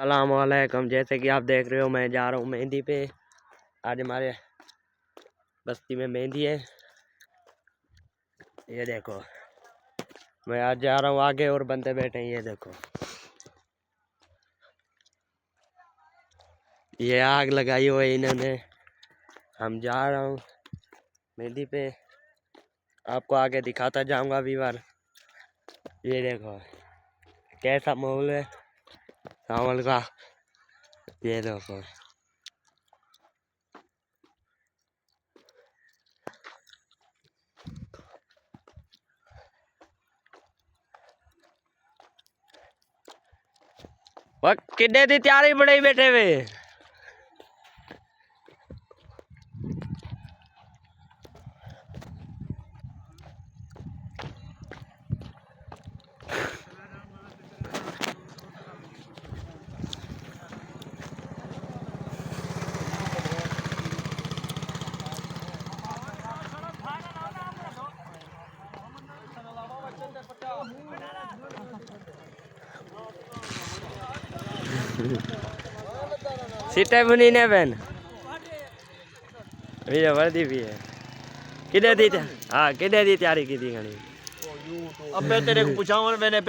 अस्सलाम वालेकुम। जैसे कि आप देख रहे हो मैं जा रहा हूँ मेहंदी पे। आज हमारे बस्ती में मेहंदी है। ये देखो मैं आज जा रहा हूँ आगे और बंदे बैठे हैं। ये देखो ये आग लगाई हुई है इन्होंने। हम जा रहा हूँ मेहंदी पे, आपको आगे दिखाता जाऊंगा व्यूअर। ये देखो कैसा माहौल है सावन का। ये देखो वक्त कितने दी तैयारी बड़े बैठे हुए। सीटे बुनी ने बहन भैया वर्दी भी है। किधर दी हाँ किधर दी तैयारी की थी घनी। अब मैं तेरे को पूछा मैंने